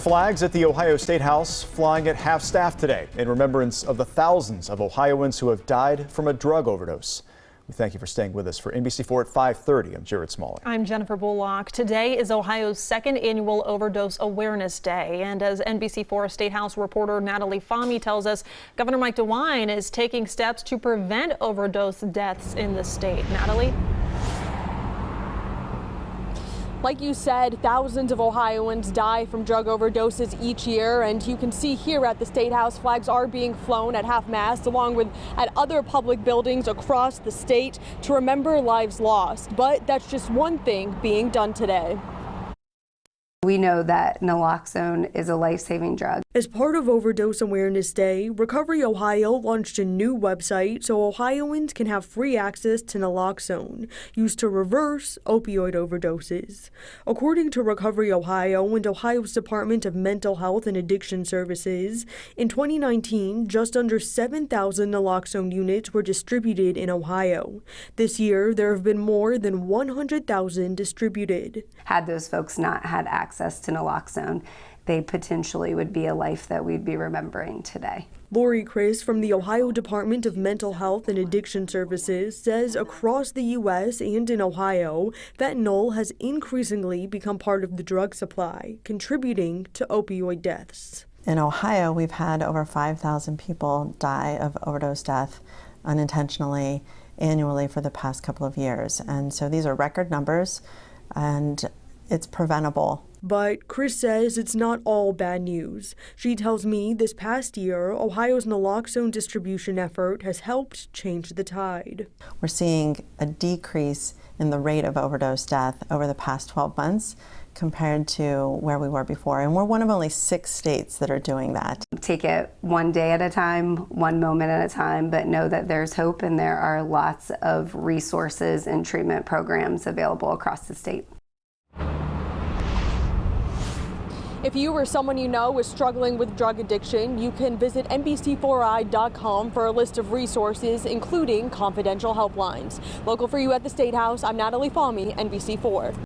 Flags at the Ohio State House flying at half-staff today in remembrance of the thousands of Ohioans who have died from a drug overdose. We thank you for staying with us. For NBC4 at 5:30, I'm Jared Smaller. I'm Jennifer Bullock. Today is Ohio's second annual Overdose Awareness Day. And as NBC4 State House reporter Natalie Fahmy tells us, Governor Mike DeWine is taking steps to prevent overdose deaths in the state. Natalie? Like you said, thousands of Ohioans die from drug overdoses each year, and you can see here at the State House, flags are being flown at half-mast along with at other public buildings across the state to remember lives lost. But that's just one thing being done today. We know that naloxone is a life-saving drug. As part of Overdose Awareness Day, Recovery Ohio launched a new website so Ohioans can have free access to naloxone, used to reverse opioid overdoses. According to Recovery Ohio and Ohio's Department of Mental Health and Addiction Services, in 2019, just under 7,000 naloxone units were distributed in Ohio. This year, there have been more than 100,000 distributed. Had those folks not had access to naloxone, they potentially would be a life that we'd be remembering today. Lori Chris from the Ohio Department of Mental Health and Addiction Services says across the U.S. and in Ohio, fentanyl has increasingly become part of the drug supply, contributing to opioid deaths. In Ohio, we've had over 5,000 people die of overdose death unintentionally annually for the past couple of years. And so these are record numbers, and it's preventable. But Chris says it's not all bad news. She tells me this past year, Ohio's naloxone distribution effort has helped change the tide. We're seeing a decrease in the rate of overdose death over the past 12 months compared to where we were before. And we're one of only 6 states that are doing that. Take it one day at a time, one moment at a time, but know that there's hope and there are lots of resources and treatment programs available across the state. If you or someone you know is struggling with drug addiction, you can visit NBC4i.com for a list of resources, including confidential helplines. Local for you at the State House, I'm Natalie Fahmy, NBC4.